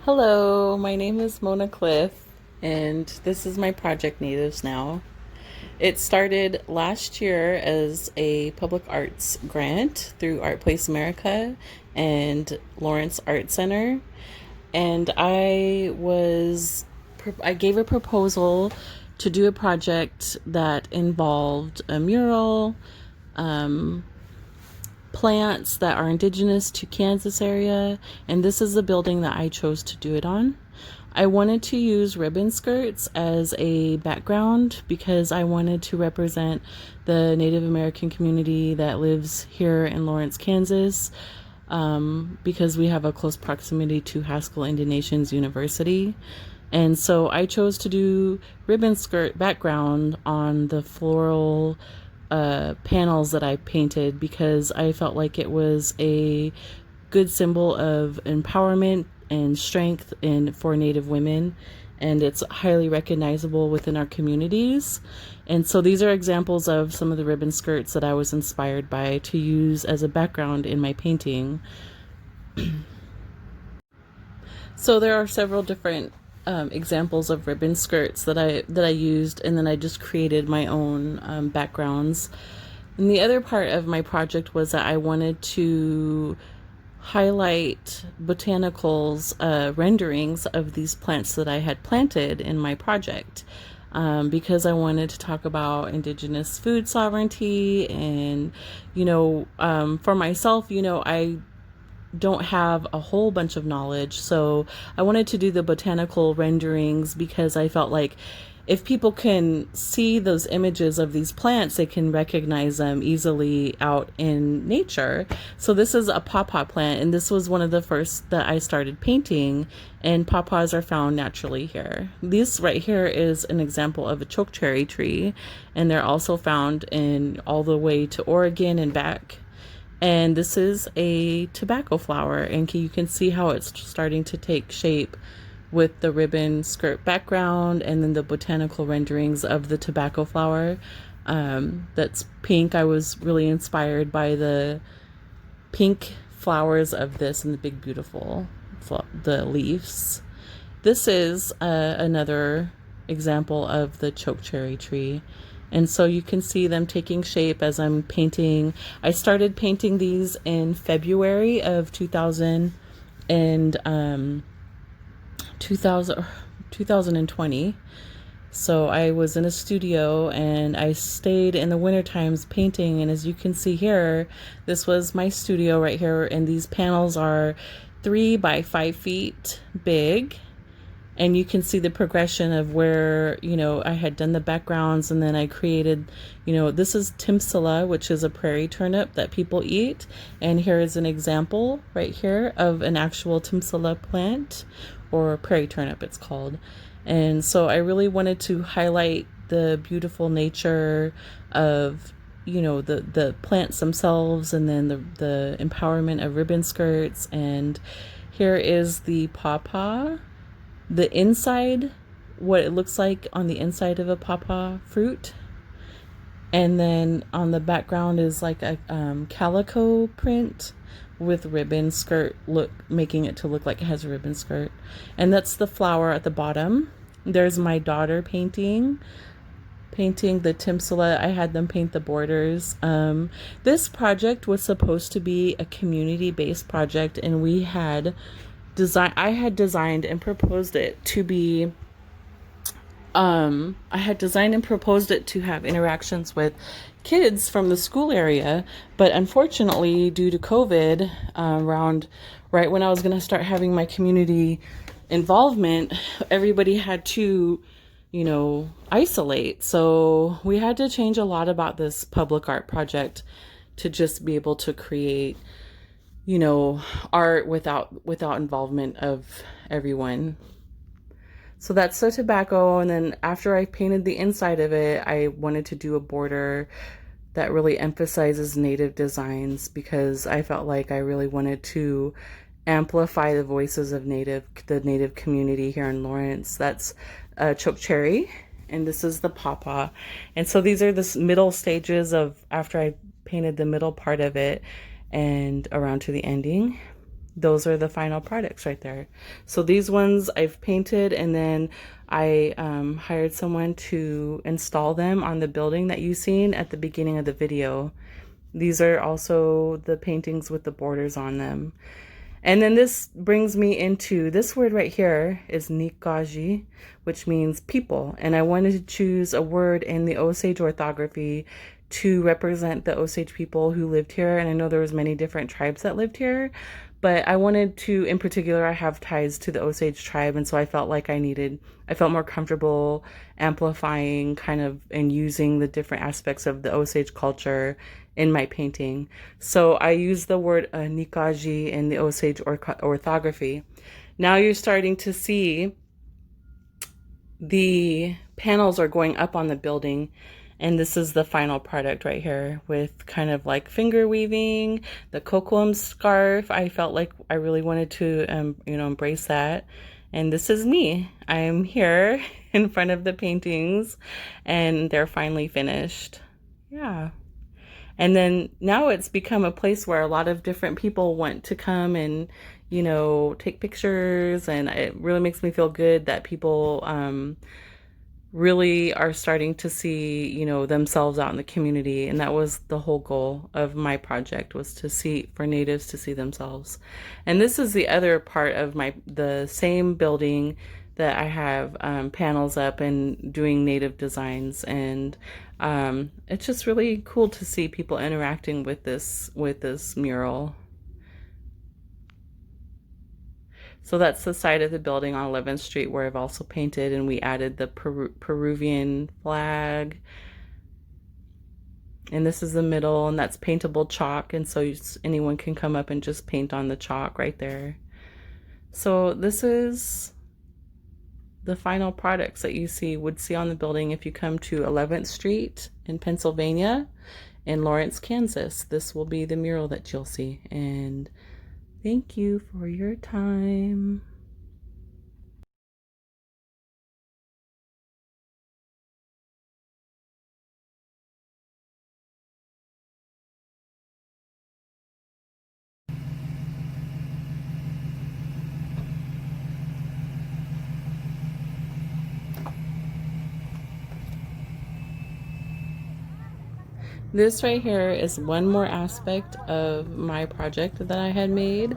Hello, my name is Mona Cliff, and this is my project Natives Now. It started last year as a public arts grant through Art Place America and Lawrence Art Center, and I gave a proposal to do a project that involved a mural, plants that are indigenous to Kansas area, and this is the building that I chose to do it on. I wanted to use ribbon skirts as a background because I wanted to represent the Native American community that lives here in Lawrence, Kansas, because we have a close proximity to Haskell Indian Nations University. And so I chose to do ribbon skirt background on the floral panels that I painted because I felt like it was a good symbol of empowerment and strength for Native women, and it's highly recognizable within our communities. And so these are examples of some of the ribbon skirts that I was inspired by to use as a background in my painting. So there are several different examples of ribbon skirts that I used, and then I just created my own backgrounds. And the other part of my project was that I wanted to highlight Botanical's renderings of these plants that I had planted in my project. Because I wanted to talk about indigenous food sovereignty and, for myself, I don't have a whole bunch of knowledge. So I wanted to do the botanical renderings because I felt like if people can see those images of these plants, they can recognize them easily out in nature. So this is a pawpaw plant, and this was one of the first that I started painting, and pawpaws are found naturally here. This right here is an example of a chokecherry tree, and they're also found in all the way to Oregon and back. And this is a tobacco flower, and you can see how it's starting to take shape with the ribbon skirt background and then the botanical renderings of the tobacco flower. That's pink. I was really inspired by the pink flowers of this and the big beautiful the leaves. This is another example of the chokecherry tree. And so you can see them taking shape as I'm painting. I started painting these in February of 2020. So I was in a studio and I stayed in the winter times painting. And as you can see here, this was my studio right here. And these panels are 3 by 5 feet big. And you can see the progression of where, I had done the backgrounds, and then I created, this is timsala, which is a prairie turnip that people eat. And here is an example right here of an actual timsala plant, or prairie turnip it's called. And so I really wanted to highlight the beautiful nature of, the plants themselves, and then the empowerment of ribbon skirts. And here is the pawpaw. The inside, what it looks like on the inside of a pawpaw fruit. And then on the background is like a calico print with ribbon skirt making it to look like it has a ribbon skirt. And that's the flower at the bottom. There's my daughter painting the timsala. I had them paint the borders. This project was supposed to be a community-based project, and I had designed and proposed it to be to have interactions with kids from the school area, but unfortunately due to COVID, around right when I was going to start having my community involvement, everybody had to isolate. So we had to change a lot about this public art project to just be able to create art without involvement of everyone. So that's the tobacco. And then after I painted the inside of it, I wanted to do a border that really emphasizes Native designs, because I felt like I really wanted to amplify the voices of the Native community here in Lawrence. That's chokecherry, and this is the pawpaw. And so these are the middle stages of after I painted the middle part of it and around to the ending. those are the final products right there. So these ones I've painted, and then I hired someone to install them on the building that you've seen at the beginning of the video. These are also the paintings with the borders on them. And then this brings me into this word right here is Nikaji, which means people. And I wanted to choose a word in the Osage orthography to represent the Osage people who lived here. And I know there was many different tribes that lived here, but I wanted to, in particular, I have ties to the Osage tribe. And so I felt like I felt more comfortable amplifying kind of and using the different aspects of the Osage culture in my painting. So I use the word Nikaji in the Osage orthography. Now you're starting to see the panels are going up on the building, and this is the final product right here with kind of like finger weaving, the cocoam scarf. I felt like I really wanted to embrace that. And this is me. I am here in front of the paintings, and they're finally finished. Yeah. And then now it's become a place where a lot of different people want to come and, take pictures. And it really makes me feel good that people really are starting to see, themselves out in the community. And that was the whole goal of my project, was for natives to see themselves. And this is the other part of the same building that I have panels up and doing native designs, and it's just really cool to see people interacting with this mural. So that's the side of the building on 11th Street where I've also painted, and we added the Peruvian flag. And this is the middle, and that's paintable chalk, and so anyone can come up and just paint on the chalk right there. So this is the final products that you would see on the building if you come to 11th Street in Pennsylvania in Lawrence, Kansas. This will be the mural that you'll see. And thank you for your time. This right here is one more aspect of my project that I had made,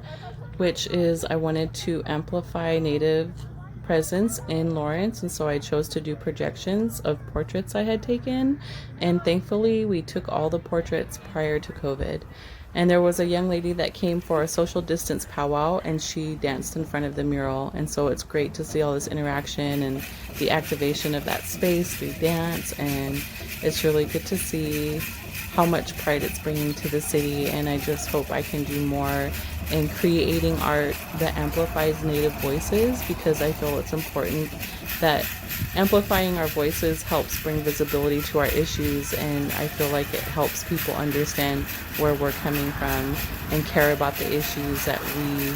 which is I wanted to amplify Native presence in Lawrence, and so I chose to do projections of portraits I had taken, and thankfully we took all the portraits prior to COVID. And there was a young lady that came for a social distance powwow, and she danced in front of the mural, and so it's great to see all this interaction and the activation of that space through dance, and it's really good to see how much pride it's bringing to the city. And I just hope I can do more in creating art that amplifies Native voices, because I feel it's important that amplifying our voices helps bring visibility to our issues, and I feel like it helps people understand where we're coming from and care about the issues that we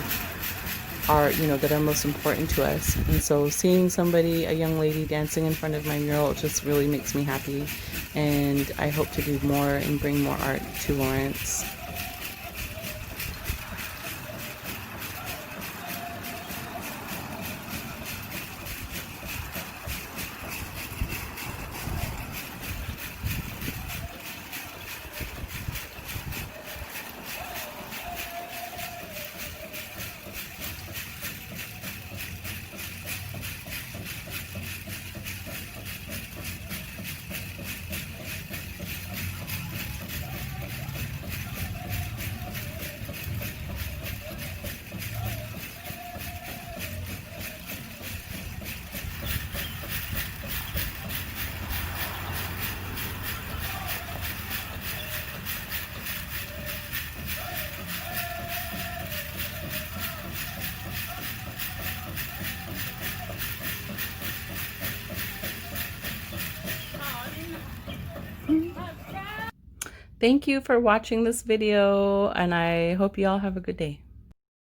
are, that are most important to us. And so seeing a young lady dancing in front of my mural, it just really makes me happy. And I hope to do more and bring more art to Lawrence. Thank you for watching this video, and I hope you all have a good day.